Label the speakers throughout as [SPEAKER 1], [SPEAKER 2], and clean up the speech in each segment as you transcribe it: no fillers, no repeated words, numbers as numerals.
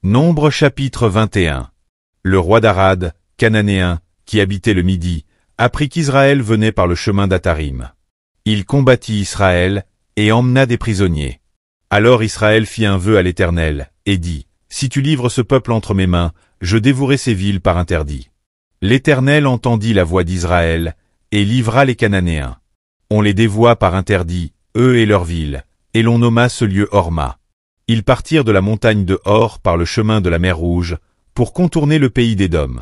[SPEAKER 1] Nombre chapitre 21. Le roi d'Arad, cananéen, qui habitait le Midi, apprit qu'Israël venait par le chemin d'Atarim. Il combattit Israël, et emmena des prisonniers. Alors Israël fit un vœu à l'Éternel, et dit, « Si tu livres ce peuple entre mes mains, je dévouerai ces villes par interdit. » L'Éternel entendit la voix d'Israël, et livra les Cananéens. On les dévoua par interdit, eux et leurs villes, et l'on nomma ce lieu Horma. Ils partirent de la montagne de Hor par le chemin de la mer Rouge, pour contourner le pays d'Édom.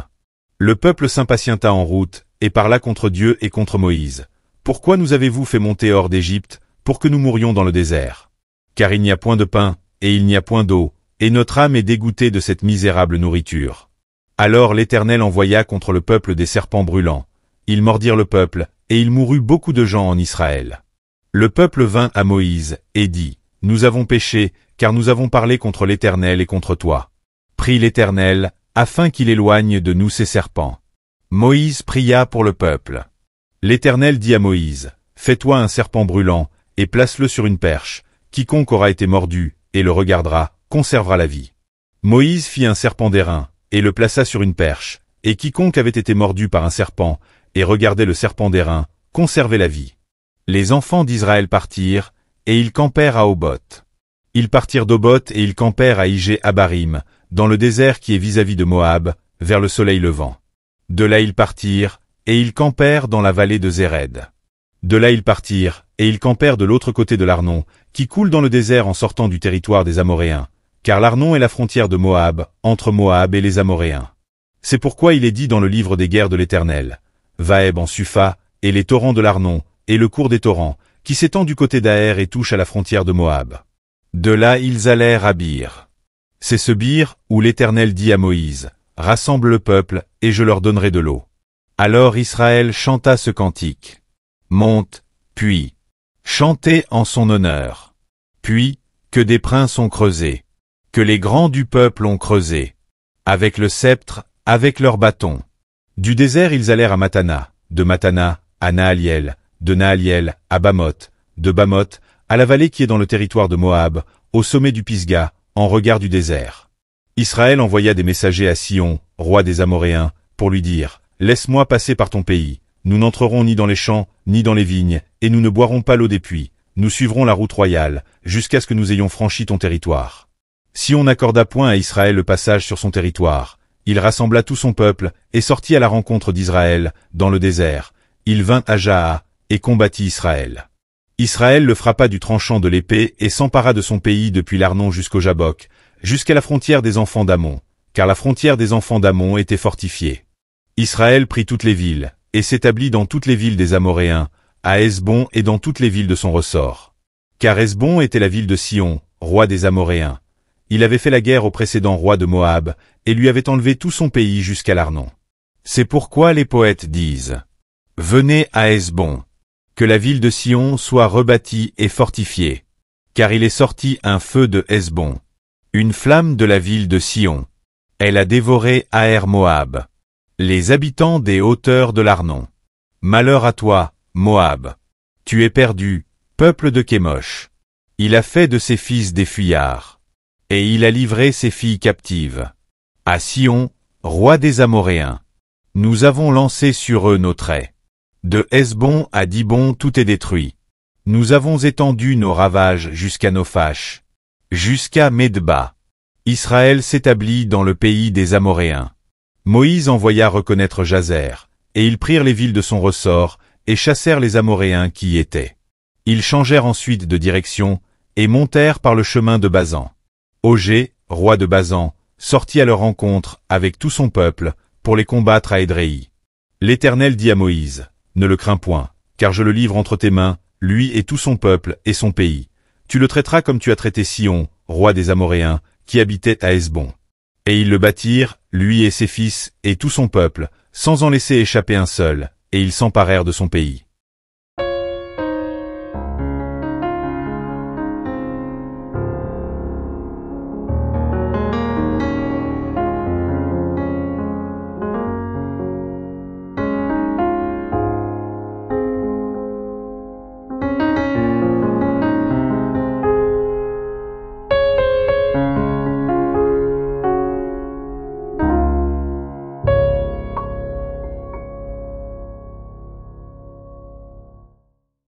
[SPEAKER 1] Le peuple s'impatienta en route, et parla contre Dieu et contre Moïse. « Pourquoi nous avez-vous fait monter hors d'Égypte, pour que nous mourions dans le désert? Car il n'y a point de pain, et il n'y a point d'eau, et notre âme est dégoûtée de cette misérable nourriture. » Alors l'Éternel envoya contre le peuple des serpents brûlants. Ils mordirent le peuple, et il mourut beaucoup de gens en Israël. Le peuple vint à Moïse, et dit, « Nous avons péché, car nous avons parlé contre l'Éternel et contre toi. » Prie l'Éternel, afin qu'il éloigne de nous ces serpents. Moïse pria pour le peuple. L'Éternel dit à Moïse, « Fais-toi un serpent brûlant, et place-le sur une perche. Quiconque aura été mordu, et le regardera, conservera la vie. » Moïse fit un serpent d'airain, et le plaça sur une perche, et quiconque avait été mordu par un serpent, et regardait le serpent d'airain, conservait la vie. Les enfants d'Israël partirent, et ils campèrent à Oboth. Ils partirent d'Oboth et ils campèrent à Ijé-Abarim, dans le désert qui est vis-à-vis de Moab, vers le soleil levant. De là ils partirent, et ils campèrent dans la vallée de Zéred. De là ils partirent, et ils campèrent de l'autre côté de l'Arnon, qui coule dans le désert en sortant du territoire des Amoréens, car l'Arnon est la frontière de Moab, entre Moab et les Amoréens. C'est pourquoi il est dit dans le livre des guerres de l'Éternel, Vaeb en Supha, et les torrents de l'Arnon, et le cours des torrents, qui s'étend du côté d'Aher et touche à la frontière de Moab. De là ils allèrent à Bir. C'est ce Bir où l'Éternel dit à Moïse, « Rassemble le peuple, et je leur donnerai de l'eau. » Alors Israël chanta ce cantique. Monte, puis, chantez en son honneur. Puis, que des princes ont creusé, que les grands du peuple ont creusé, avec le sceptre, avec leur bâton. Du désert ils allèrent à Matana, de Matana, à Naaliel, de Naaliel, à Bamoth, de Bamoth, à la vallée qui est dans le territoire de Moab, au sommet du Pisga, en regard du désert. Israël envoya des messagers à Sion, roi des Amoréens, pour lui dire, « Laisse-moi passer par ton pays. Nous n'entrerons ni dans les champs, ni dans les vignes, et nous ne boirons pas l'eau des puits. Nous suivrons la route royale, jusqu'à ce que nous ayons franchi ton territoire. » Sion n'accorda point à Israël le passage sur son territoire. Il rassembla tout son peuple, et sortit à la rencontre d'Israël, dans le désert. Il vint à Jaha, et combattit Israël. Israël le frappa du tranchant de l'épée et s'empara de son pays depuis l'Arnon jusqu'au Jabbok, jusqu'à la frontière des enfants d'Ammon, car la frontière des enfants d'Ammon était fortifiée. Israël prit toutes les villes, et s'établit dans toutes les villes des Amoréens, à Hesbon et dans toutes les villes de son ressort. Car Hesbon était la ville de Sion, roi des Amoréens. Il avait fait la guerre au précédent roi de Moab, et lui avait enlevé tout son pays jusqu'à l'Arnon. C'est pourquoi les poètes disent, « Venez à Hesbon. Que la ville de Sion soit rebâtie et fortifiée. Car il est sorti un feu de Hesbon. Une flamme de la ville de Sion. Elle a dévoré Aher Moab. Les habitants des hauteurs de l'Arnon. Malheur à toi, Moab. Tu es perdu, peuple de Kémosh. Il a fait de ses fils des fuyards. Et il a livré ses filles captives. À Sion, roi des Amoréens. Nous avons lancé sur eux nos traits. De Hesbon à Dibon tout est détruit. Nous avons étendu nos ravages jusqu'à nos fâches. Jusqu'à Medba. Israël s'établit dans le pays des Amoréens. Moïse envoya reconnaître Jazer, et ils prirent les villes de son ressort, et chassèrent les Amoréens qui y étaient. Ils changèrent ensuite de direction, et montèrent par le chemin de Bazan. Ogé, roi de Bazan, sortit à leur rencontre, avec tout son peuple, pour les combattre à Édréi. L'Éternel dit à Moïse, « Ne le crains point, car je le livre entre tes mains, lui et tout son peuple et son pays. Tu le traiteras comme tu as traité Sion, roi des Amoréens, qui habitait à Hesbon. » Et ils le bâtirent, lui et ses fils, et tout son peuple, sans en laisser échapper un seul, et ils s'emparèrent de son pays.